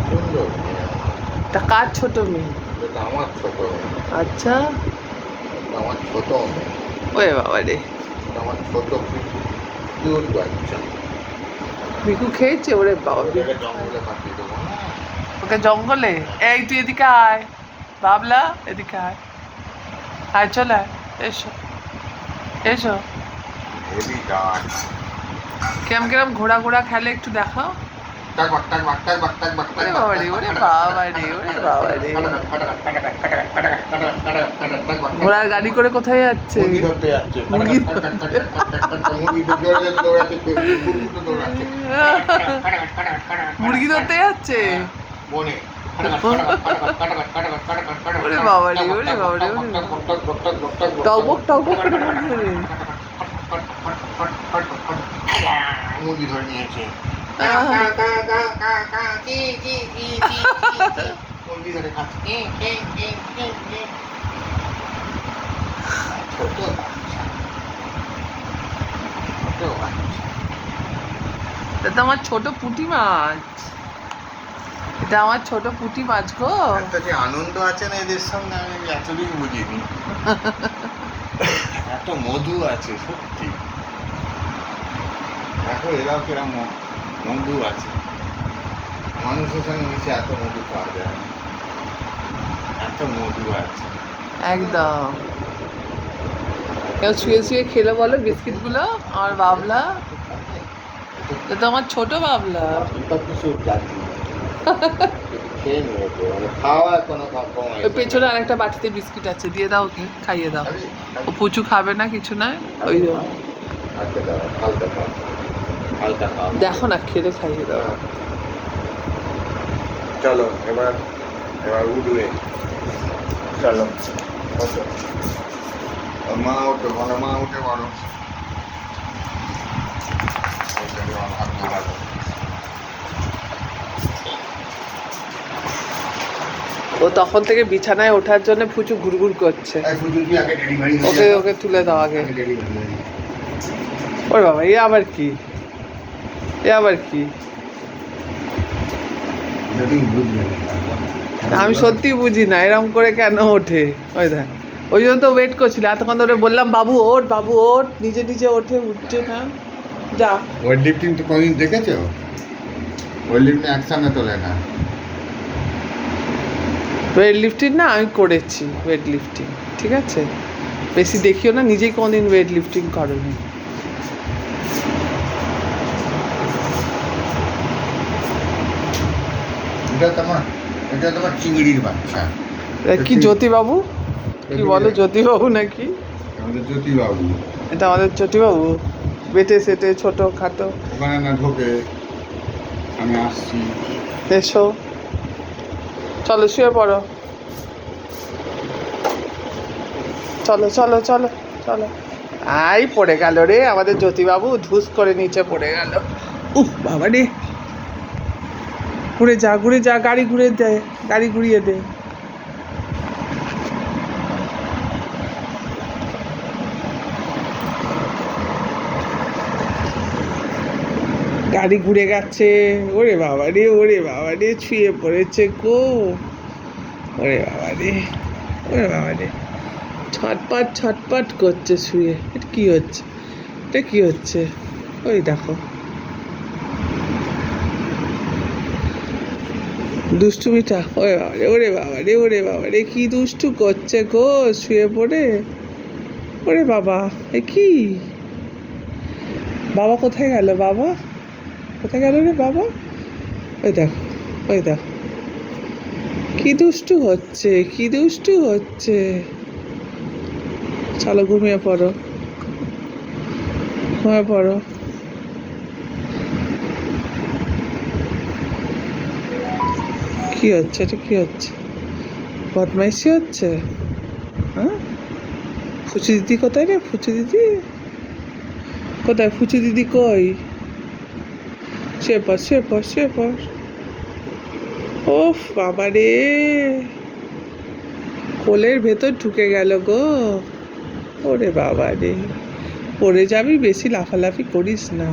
সুন্দর মেয়ে। তা কার ছোট মেয়ে? এটা আমার ছোট মেয়ে। আচ্ছা, এটা আমার ছোট মেয়ে। ওরে বাবা রে, এটা আমার ছোট কিউট বাচ্চা। বিকু খেয়েছে? ওরে বাবা, ওটাকে বিকু জঙ্গলে পাঠিয়ে দেবো না। ওকে জঙ্গলে? এই তুই এদিকে আয় বাবলা, এদিকে আয়, আয় চলে আয়, এসো এসো। হেভি ডাক। কেমন কেরম ঘোড়া ঘোড়া খেলে একটু দেখাও। টাক বাক টাক বাক টাক বাক টাক বাক টাক ওরে বাক বাবা রে, ওরে বাবা রে, ওরে বাবা রে, ঘোড়ার গাড়ি করে কোথায় যাচ্ছে? মুরগি ধরতে যাচ্ছে। মুরগি মুরগি দৌড়াচ্ছে, কুকুর দৌড়াচ্ছে। মুরগি ধরতে যাচ্ছে বনে। ওরে বাবা রে, ওরে বাবা রে, ওরে টকবক টকবক করে বলছে রে। মুরগি ধরে নিয়েছে। মুরগি ধরে খাচ্ছে। ছোট বাচ্চা, ছোট বাচ্চা। এটা তো আমার ছোট পুঁটি মাছ, এটা আমার ছোট পুঁটি মাছ গো। একটা যে আনন্দ আছে না এদের সঙ্গে, আমি এতদিন বুঝিনি। এত মধু আছে সত্যি। দেখো এরাও কিরম মধু আছে। মানুষের সঙ্গে মিশে এত মধু পাওয়া যায় না। এত মধু আছে। একদম। কেউ শুয়ে শুয়ে খেলো বলো বিস্কিট গুলো, আমার বাবলা। এটা তো আমার ছোট বাবলা। খেয়ে নিয়েছে, মানে খাওয়া কোনো কমাই। ওই পেছনে আরেকটা বাটিতে বিস্কিট আছে, দিয়ে দাও, ওকে খাইয়ে দাও। ও পুচু খাবে না, কিছু না, ওই জন্য। হালকা খাও, হালকা খাও। দেখো না, খেলে খাইয়ে দাও। চলো এবার, এবার উঠবে। চলো ওঠো। মা ওঠো, বলো মা উঠে বলো। ও তখন থেকে বিছানায় ওঠার জন্য ফুচু ঘুরঘুর করছে। ওকে ওকে তুলে দাও আগে। ওরে বাবা, এ আবার কি, এ আবার কি? আমি সত্যি বুঝি না এরকম করে কেন ওঠে। ওই দেখ, ওই জন্য তো ওয়েট করছিল এতক্ষণ ধরে, বললাম বাবু ওঠ, বাবু ওঠ, নিজে নিজে ওঠে, উঠছে না। যা, ওয়েট লিফটিং তো কোনদিন দেখেছো? ওয়েট লিফটিং একসঙ্গে তোলে না। ওয়েট লিফটিং না, আমি করেছি ওয়েট লিফটিং, ঠিক আছে? বেশি দেখিও না, নিজেই কোনদিন ওয়েট লিফটিং করোনি। এটা তোমার চিংড়ির বাচ্চা। কি জ্যোতিবাবু? কি বলো, জ্যোতিবাবু নাকি? আমাদের জ্যোতিবাবু। এটা আমাদের জ্যোতিবাবু, বেটে সেটে ছোট খাটো। ওখানে না ঢোকে, আমি আসছি। এসো, চলো শুয়ে পড়ো, চলো চলো চলো চলো। আই পড়ে গেল রে আমাদের জ্যোতিবাবু, ধুস করে নিচে পড়ে গেল। উফ বাবা রে, ঘুরে যা ঘুরে যা, গাড়ি ঘুরে দে, গাড়ি ঘুরিয়ে দে। গাড়ি ঘুরে গেছে। ওরে বাবা রে, ওরে বাবা রে, ছুঁয়ে পড়েছে গো। ওরে বাবা রে, ওরে বাবা রে, ছটপট ছটপট করছে শুয়ে। এটা কি হচ্ছে, এটা কি হচ্ছে? ওই দেখো, দুষ্টুমিটা। ওরে বাবা রে, ওরে বাবা রে, ওরে বাবা রে, কি দুষ্টু করছে গো শুয়ে পড়ে। ওরে বাবা, এ কি? বাবা কোথায় গেল? বাবা কোথায় গেল রে বাবা? ওই দেখো, ওই দেখো, কি দুষ্টু হচ্ছে, কি দুষ্টু হচ্ছে। চলো ঘুমিয়ে পড়ো, ঘুমিয়ে পড়ো। কি হচ্ছে, এটা কি হচ্ছে? বদমাইশি হচ্ছে? হ্যাঁ, ফুচু দিদি কোথায় রে? ফুচু দিদি কোথায়? ফুচু দিদি কই? শুয়ে পড়, শুয়ে পড়, শুয়ে পড়। ওফ বাবা রে, কোলের ভেতর ঢুকে গেল গো। ওরে বাবা রে, পড়ে যাবি, বেশি লাফালাফি করিস না।